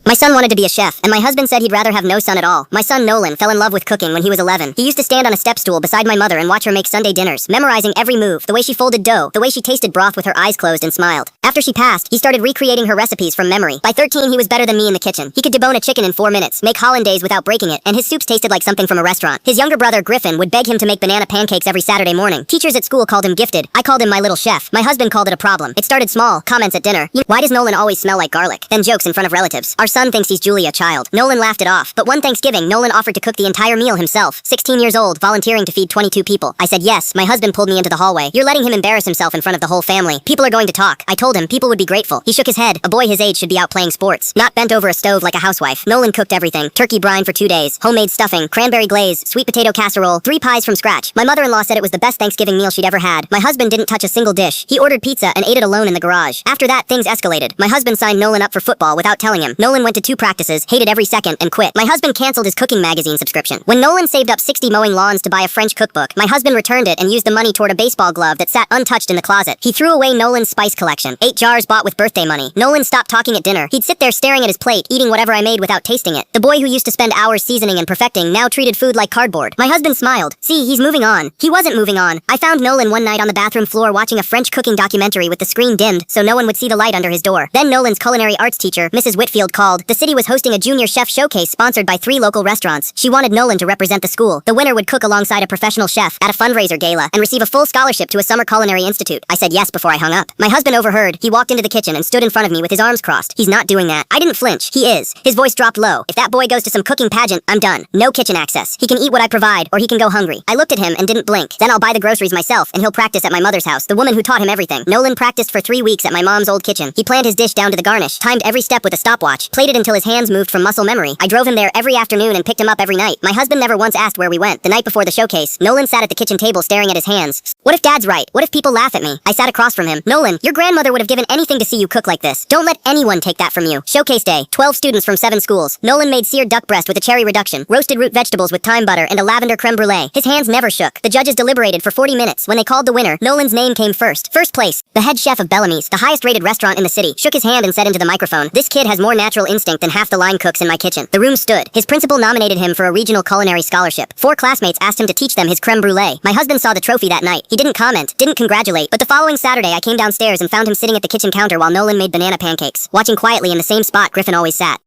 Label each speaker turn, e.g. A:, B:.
A: My son wanted to be a chef, and my husband said he'd rather have no son at all. My son Nolan fell in love with cooking when he was 11. He used to stand on a step stool beside my mother and watch her make Sunday dinners, memorizing every move, the way she folded dough, the way she tasted broth with her eyes closed and smiled. After she passed, he started recreating her recipes from memory. By 13, he was better than me in the kitchen. He could debone a chicken in 4 minutes, make hollandaise without breaking it, and his soups tasted like something from a restaurant. His younger brother, Griffin, would beg him to make banana pancakes every Saturday morning. Teachers at school called him gifted. I called him my little chef. My husband called it a problem. It started small, comments at dinner. Why does Nolan always smell like garlic? Then jokes in front of relatives. Our son thinks he's Julia Child. Nolan laughed it off, but one Thanksgiving, Nolan offered to cook the entire meal himself. 16 years old, volunteering to feed 22 people. I said yes. My husband pulled me into the hallway. You're letting him embarrass himself in front of the whole family. People are going to talk. I told him people would be grateful. He shook his head. A boy his age should be out playing sports, not bent over a stove like a housewife. Nolan cooked everything. Turkey brine for 2 days, homemade stuffing, cranberry glaze, sweet potato casserole, 3 pies from scratch. My mother-in-law said it was the best Thanksgiving meal she'd ever had. My husband didn't touch a single dish. He ordered pizza and ate it alone in the garage. After that, things escalated. My husband signed Nolan up for football without telling him. Nolan went to 2 practices, hated every second, and quit. My husband canceled his cooking magazine subscription. When Nolan saved up 60 mowing lawns to buy a French cookbook, my husband returned it and used the money toward a baseball glove that sat untouched in the closet. He threw away Nolan's spice collection, 8 jars bought with birthday money. Nolan stopped talking at dinner. He'd sit there staring at his plate, eating whatever I made without tasting it. The boy who used to spend hours seasoning and perfecting now treated food like cardboard. My husband smiled. See, he's moving on. He wasn't moving on. I found Nolan one night on the bathroom floor watching a French cooking documentary with the screen dimmed so no one would see the light under his door. Then Nolan's culinary arts teacher, Mrs. Whitfield, called. The city was hosting a junior chef showcase sponsored by 3 local restaurants. She wanted Nolan to represent the school. The winner would cook alongside a professional chef at a fundraiser gala and receive a full scholarship to a summer culinary institute. I said yes before I hung up. My husband overheard. He walked into the kitchen and stood in front of me with his arms crossed. He's not doing that. I didn't flinch. He is. His voice dropped low. If that boy goes to some cooking pageant, I'm done. No kitchen access. He can eat what I provide, or he can go hungry. I looked at him and didn't blink. Then I'll buy the groceries myself, and he'll practice at my mother's house, the woman who taught him everything. Nolan practiced for 3 weeks at my mom's old kitchen. He planned his dish down to the garnish, timed every step with a stopwatch, plated until his hands moved from muscle memory. I drove him there every afternoon and picked him up every night. My husband never once asked where we went. The night before the showcase, Nolan sat at the kitchen table staring at his hands. What if Dad's right? What if people laugh at me? I sat across from him. Nolan, your grandmother would have given anything to see you cook like this. Don't let anyone take that from you. Showcase day, 12 students from 7 schools. Nolan made seared duck breast with a cherry reduction, roasted root vegetables with thyme butter, and a lavender creme brulee. His hands never shook. The judges deliberated for 40 minutes. When they called the winner, Nolan's name came first. First place, the head chef of Bellamy's, the highest rated restaurant in the city, shook his hand and said into the microphone, "This kid has more natural instinct than half the line cooks in my kitchen." The room stood. His principal nominated him for a regional culinary scholarship. 4 classmates asked him to teach them his creme brulee. My husband saw the trophy that night. He didn't comment, didn't congratulate, but the following Saturday I came downstairs and found him sitting at the kitchen counter while Nolan made banana pancakes, watching quietly in the same spot Griffin always sat.